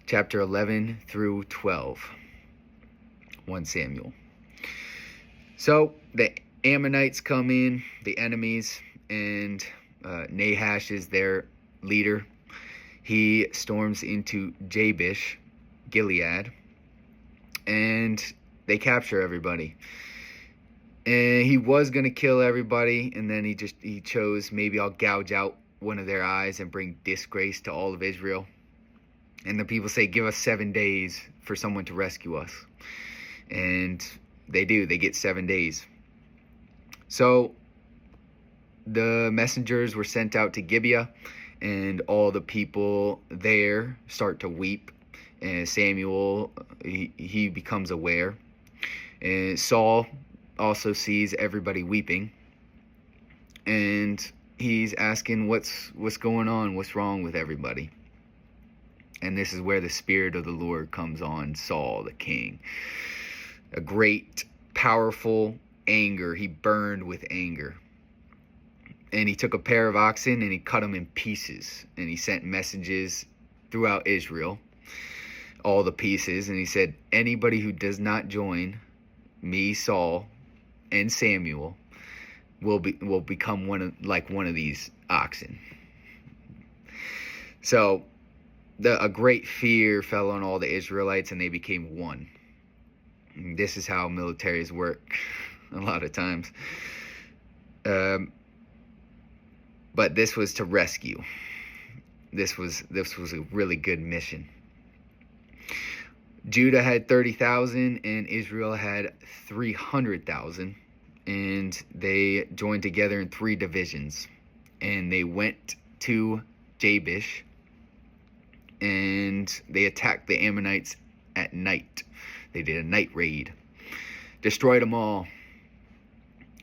chapter 11 through 12. 1 Samuel. So the Ammonites come in, the enemies, and Nahash is their leader. He storms into Jabesh, Gilead, and they capture everybody. And he was going to kill everybody, and then he chose, maybe I'll gouge out one of their eyes and bring disgrace to all of Israel. And the people say, give us 7 days for someone to rescue us. And they do. They get 7 days. So the messengers were sent out to Gibeah, and all the people there start to weep. And Samuel, he becomes aware. And Saul also sees everybody weeping. And he's asking, what's going on? What's wrong with everybody? And this is where the Spirit of the Lord comes on Saul, the king. A great, powerful anger. He burned with anger. And he took a pair of oxen and he cut them in pieces. And he sent messages throughout Israel, all the pieces. And he said, anybody who does not join me, Saul, and Samuel will become one of these oxen. So a great fear fell on all the Israelites, and they became one. And this is how militaries work a lot of times. But this was to rescue. This was a really good mission. Judah had 30,000 and Israel had 300,000, and they joined together in 3 divisions, and they went to Jabesh, and they attacked the Ammonites at night. They did a night raid, destroyed them all,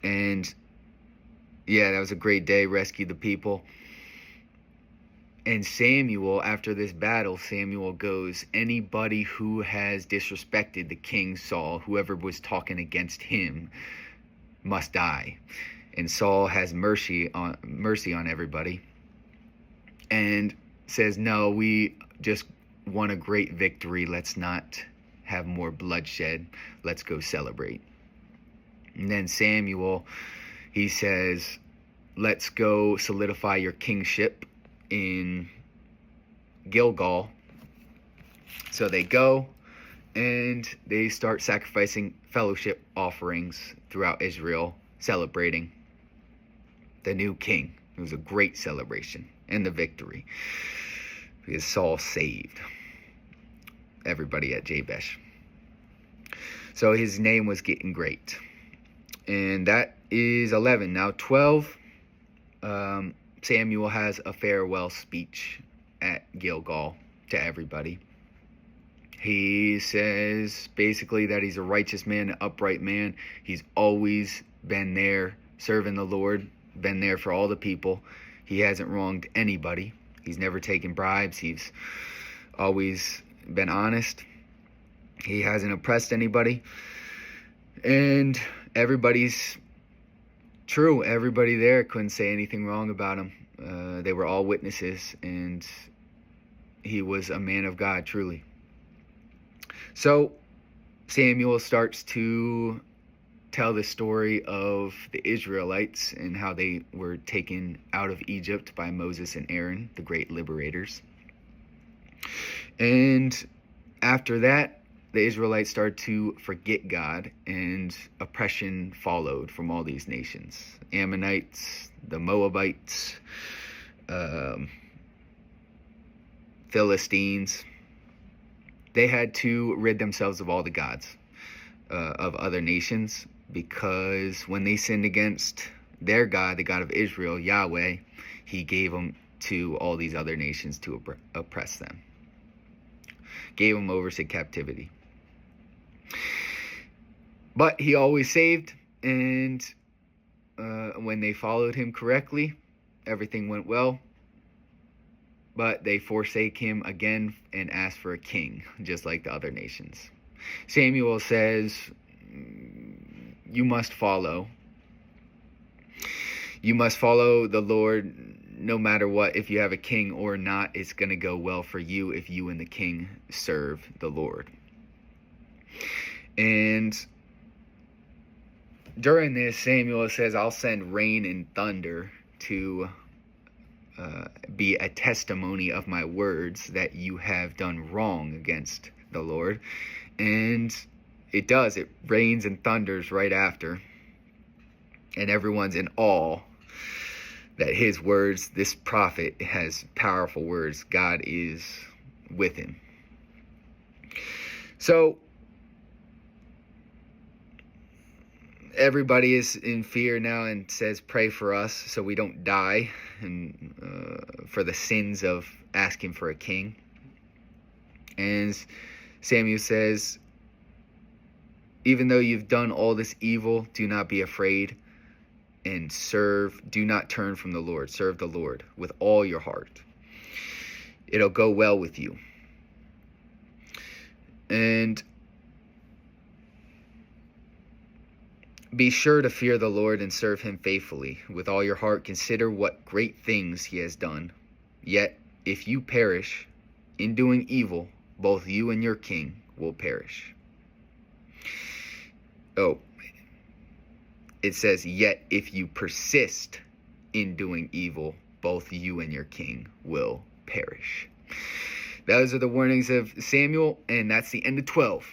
and yeah, that was a great day. Rescued the people. And Samuel, after this battle, Samuel goes, anybody who has disrespected the king Saul, whoever was talking against him, must die. And Saul has mercy on everybody, and says, no, we just won a great victory. Let's not have more bloodshed. Let's go celebrate. And then Samuel, he says, let's go solidify your kingship in Gilgal. So they go and they start sacrificing fellowship offerings throughout Israel, celebrating the new king. It was a great celebration and the victory, because Saul saved everybody at Jabesh. So his name was getting great. And that is 11. Now 12, Samuel has a farewell speech at Gilgal to everybody. He says basically that he's a righteous man, an upright man. He's always been there serving the Lord, been there for all the people. He hasn't wronged anybody. He's never taken bribes. He's always been honest. He hasn't oppressed anybody. And everybody's true. Everybody there couldn't say anything wrong about him. They were all witnesses, and he was a man of God, truly. So Samuel starts to tell the story of the Israelites and how they were taken out of Egypt by Moses and Aaron, the great liberators. And after that, the Israelites started to forget God, and oppression followed from all these nations. Ammonites, the Moabites, Philistines. They had to rid themselves of all the gods of other nations, because when they sinned against their God, the God of Israel, Yahweh, he gave them to all these other nations to oppress them. Gave them over to captivity. But he always saved, and when they followed him correctly, everything went well. But they forsake him again and ask for a king, just like the other nations. Samuel says, you must follow. You must follow the Lord no matter what, if you have a king or not, it's going to go well for you if you and the king serve the Lord. And during this, Samuel says, I'll send rain and thunder to be a testimony of my words that you have done wrong against the Lord. And it does. It rains and thunders right after. And everyone's in awe that his words, this prophet has powerful words. God is with him. So everybody is in fear now and says, pray for us so we don't die, and for the sins of asking for a king. And Samuel says, even though you've done all this evil, do not be afraid and do not turn from the Lord. Serve the Lord with all your heart. It'll go well with you. And be sure to fear the Lord and serve him faithfully. With all your heart, consider what great things he has done. Yet, if you perish in doing evil, both you and your king will perish. Oh, it says, yet if you persist in doing evil, both you and your king will perish. Those are the warnings of Samuel, and that's the end of 12.